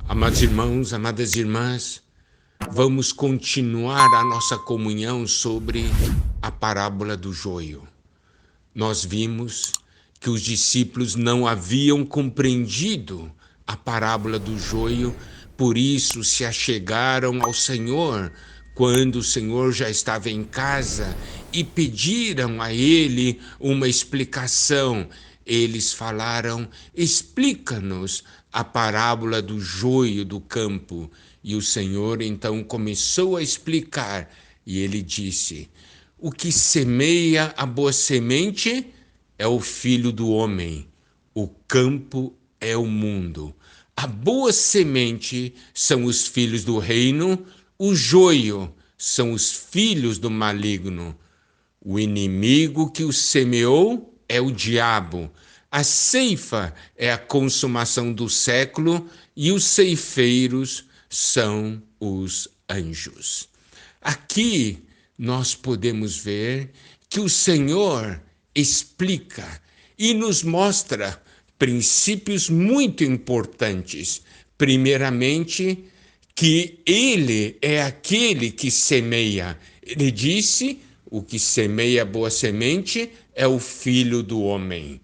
Amados irmãos, amadas irmãs, vamos continuar a nossa comunhão sobre a parábola do joio. Nós vimos que os discípulos não haviam compreendido a parábola do joio, por isso se achegaram ao Senhor quando o Senhor já estava em casa e pediram a ele uma explicação. Eles falaram: explica-nos a parábola do joio do campo. E o Senhor então começou a explicar, e ele disse: o que semeia a boa semente é o Filho do Homem, o campo é o mundo. A boa semente são os filhos do reino, o joio são os filhos do maligno. O inimigo que o semeou é o diabo. A ceifa é a consumação do século e os ceifeiros são os anjos. Aqui nós podemos ver que o Senhor explica e nos mostra princípios muito importantes. Primeiramente, que ele é aquele que semeia. Ele disse: o que semeia boa semente é o Filho do Homem.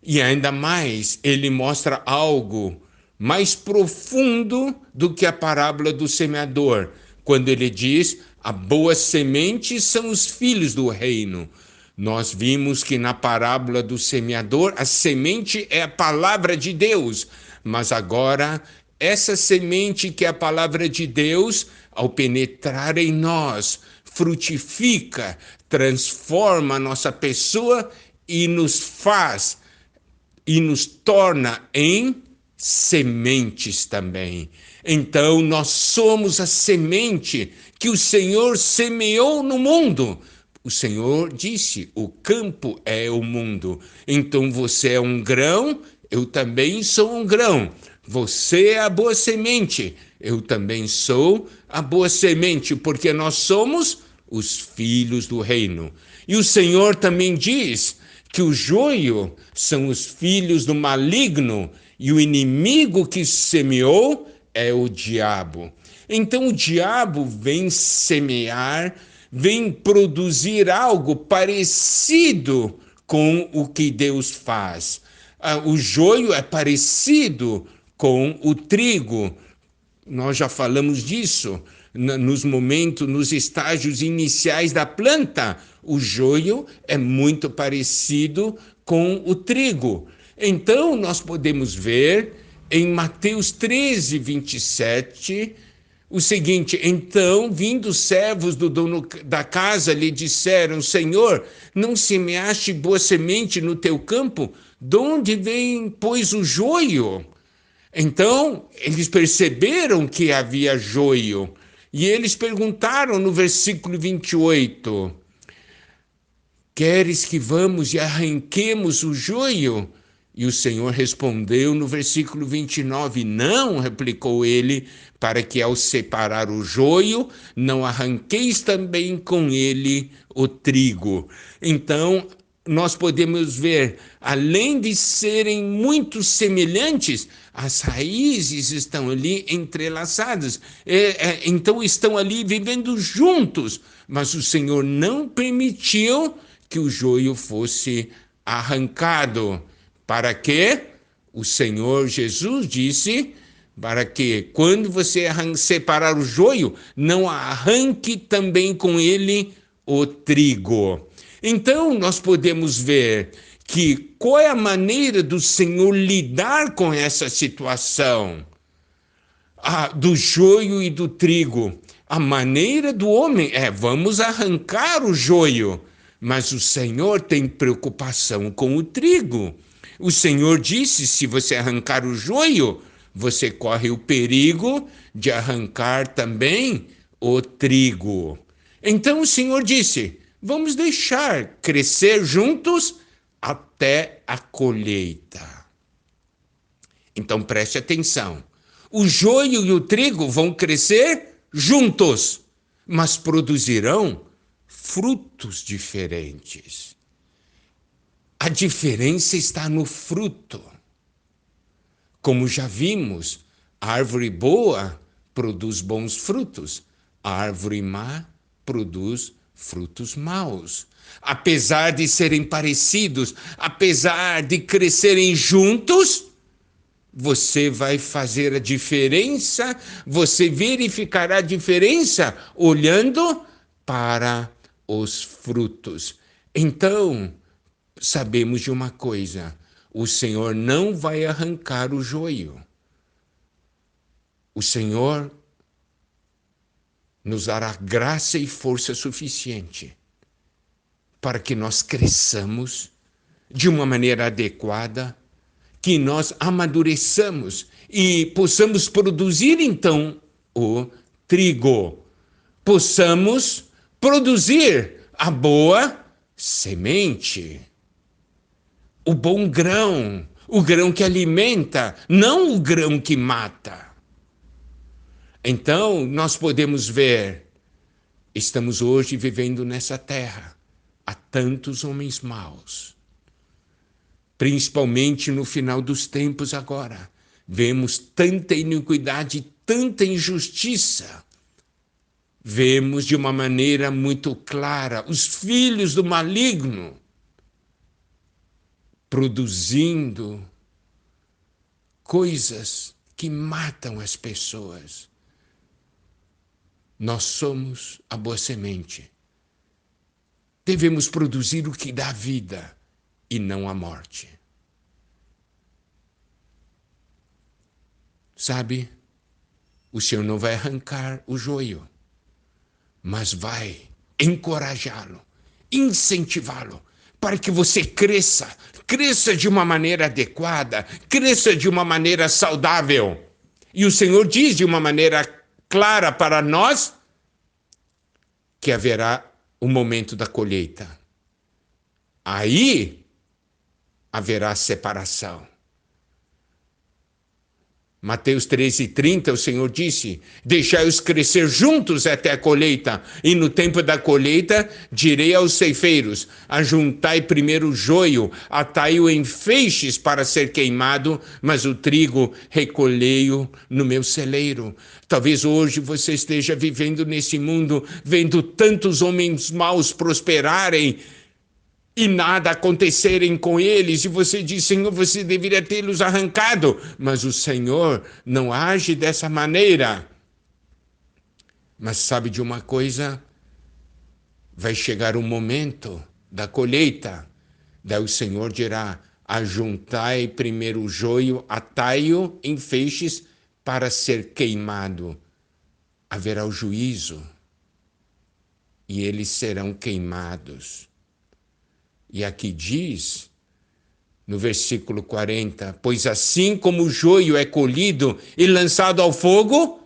E ainda mais, ele mostra algo mais profundo do que a parábola do semeador, quando ele diz: a boa semente são os filhos do reino. Nós vimos que na parábola do semeador, a semente é a palavra de Deus, mas agora essa semente que é a palavra de Deus, ao penetrar em nós, frutifica, transforma a nossa pessoa e nos faz e nos torna em sementes também. Então nós somos a semente que o Senhor semeou no mundo. O Senhor disse: o campo é o mundo. Então você é um grão, eu também sou um grão. Você é a boa semente, eu também sou a boa semente, porque nós somos os filhos do reino. E o Senhor também diz que o joio são os filhos do maligno e o inimigo que semeou é o diabo. Então o diabo vem semear, vem produzir algo parecido com o que Deus faz. O joio é parecido com o trigo. Nós já falamos disso nos momentos, nos estágios iniciais da planta. O joio é muito parecido com o trigo. Então, nós podemos ver em Mateus 13, 27, o seguinte: então, vindo os servos do dono da casa, lhe disseram: Senhor, não semeaste boa semente no teu campo? De onde vem, pois, o joio? Então, eles perceberam que havia joio. E eles perguntaram no versículo 28, queres que vamos e arranquemos o joio? E o Senhor respondeu no versículo 29, não, replicou ele, para que ao separar o joio, não arranqueis também com ele o trigo. Então, nós podemos ver, além de serem muito semelhantes, as raízes estão ali entrelaçadas, então estão ali vivendo juntos, mas o Senhor não permitiu que o joio fosse arrancado. Para quê? O Senhor Jesus disse, para que quando você separar o joio, não arranque também com ele o trigo. Então, nós podemos ver que qual é a maneira do Senhor lidar com essa situação do joio e do trigo. A maneira do homem é: vamos arrancar o joio, mas o Senhor tem preocupação com o trigo. O Senhor disse: se você arrancar o joio, você corre o perigo de arrancar também o trigo. Então o Senhor disse: vamos deixar crescer juntos até a colheita. Então preste atenção. O joio e o trigo vão crescer juntos, mas produzirão frutos diferentes. A diferença está no fruto. Como já vimos, A árvore boa produz bons frutos. A árvore má produz frutos maus. Apesar de serem parecidos, apesar de crescerem juntos, você vai fazer a diferença, você verificará a diferença olhando para os frutos. Então, sabemos de uma coisa: o Senhor não vai arrancar o joio. O Senhor nos dará graça e força suficiente para que nós cresçamos de uma maneira adequada, que nós amadureçamos e possamos produzir então o trigo, possamos produzir a boa semente, o bom grão, o grão que alimenta, não o grão que mata. Então, nós podemos ver, estamos hoje vivendo nessa terra, há tantos homens maus, principalmente no final dos tempos agora. Vemos tanta iniquidade, tanta injustiça. Vemos de uma maneira muito clara os filhos do maligno produzindo coisas que matam as pessoas. Nós somos a boa semente. Devemos produzir o que dá vida e não a morte. Sabe, o Senhor não vai arrancar o joio, mas vai encorajá-lo, incentivá-lo, para que você cresça de uma maneira adequada, cresça de uma maneira saudável. E o Senhor diz de uma maneira clara para nós que haverá o momento da colheita. Aí haverá separação. Mateus 13:30, o Senhor disse: deixai-os crescer juntos até a colheita, e no tempo da colheita direi aos ceifeiros: ajuntai primeiro o joio, atai-o em feixes para ser queimado, mas o trigo recolhei-o no meu celeiro. Talvez hoje você esteja vivendo nesse mundo, vendo tantos homens maus prosperarem, e nada acontecerem com eles, e você diz: Senhor, você deveria tê-los arrancado, mas o Senhor não age dessa maneira. Mas sabe de uma coisa? Vai chegar o momento da colheita, daí o Senhor dirá: ajuntai primeiro o joio, atai-o em feixes para ser queimado. Haverá o juízo, e eles serão queimados. E aqui diz, no versículo 40, pois assim como o joio é colhido e lançado ao fogo,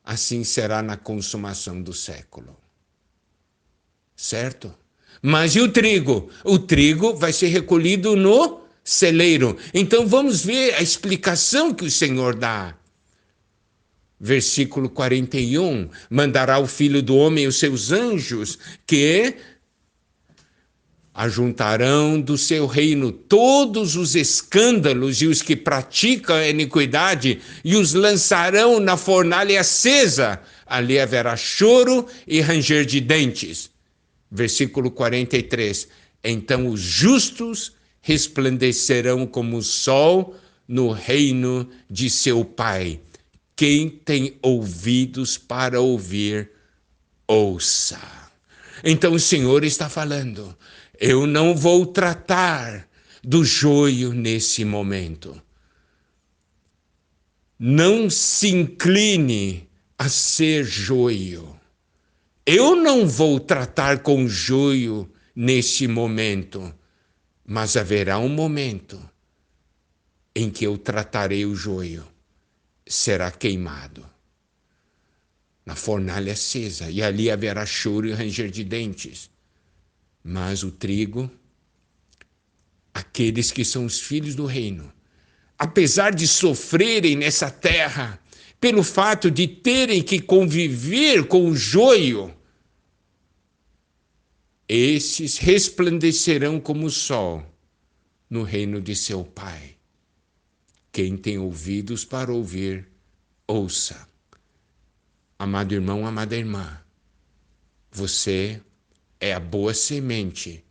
assim será na consumação do século. Certo? Mas e o trigo? O trigo vai ser recolhido no celeiro. Então vamos ver a explicação que o Senhor dá. Versículo 41, mandará o Filho do Homem os seus anjos, que ajuntarão do seu reino todos os escândalos e os que praticam a iniquidade, e os lançarão na fornalha acesa. Ali haverá choro e ranger de dentes. Versículo 43. Então os justos resplandecerão como o sol no reino de seu Pai. Quem tem ouvidos para ouvir, ouça. Então o Senhor está falando: eu não vou tratar do joio nesse momento. Não se incline a ser joio. Eu não vou tratar com joio nesse momento, mas haverá um momento em que eu tratarei o joio. Será queimado na fornalha acesa, e ali haverá choro e ranger de dentes. Mas o trigo, aqueles que são os filhos do reino, apesar de sofrerem nessa terra, pelo fato de terem que conviver com o joio, esses resplandecerão como o sol no reino de seu Pai. Quem tem ouvidos para ouvir, Ouça, amado irmão, amada irmã, você é a boa semente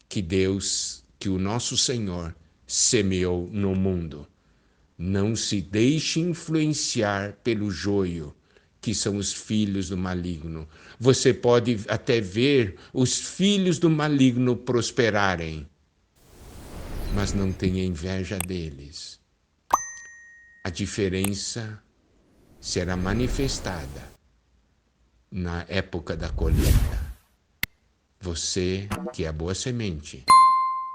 que Deus, que o nosso Senhor semeou no mundo. Não se deixe influenciar pelo joio, que são os filhos do maligno. Você pode até ver os filhos do maligno prosperarem, mas não tenha inveja deles. A diferença será manifestada na época da colheita. Você, que é a boa semente,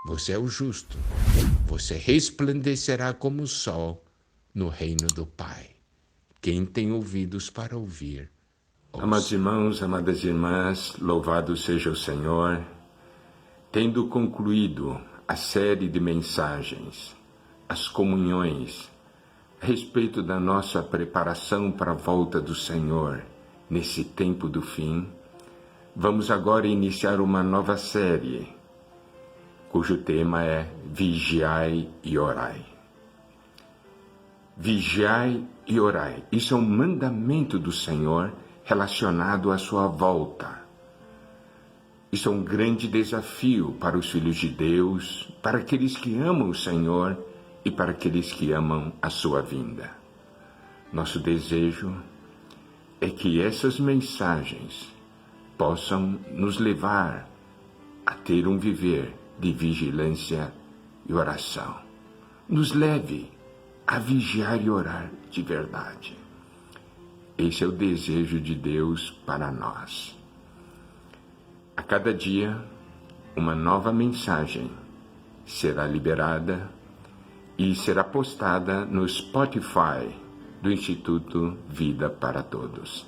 você é o justo, você resplandecerá como o sol no reino do Pai. Quem tem ouvidos para ouvir, ouça. Amados irmãos, amadas irmãs, louvado seja o Senhor. Tendo concluído a série de mensagens, as comunhões, a respeito da nossa preparação para a volta do Senhor nesse tempo do fim, vamos agora iniciar uma nova série, cujo tema é Vigiai e Orai. Vigiai e orai. Isso é um mandamento do Senhor relacionado à sua volta. Isso é um grande desafio para os filhos de Deus, para aqueles que amam o Senhor e para aqueles que amam a sua vinda. Nosso desejo é que essas mensagens possam nos levar a ter um viver de vigilância e oração. Nos leve a vigiar e orar de verdade. Esse é o desejo de Deus para nós. A cada dia, uma nova mensagem será liberada e será postada no Spotify do Instituto Vida para Todos.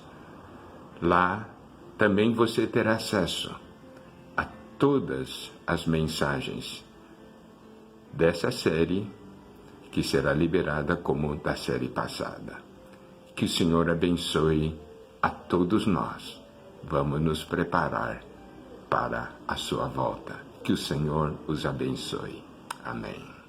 Lá também você terá acesso a todas as mensagens dessa série, que será liberada como da série passada. Que o Senhor abençoe a todos nós. Vamos nos preparar para a sua volta. Que o Senhor os abençoe. Amém.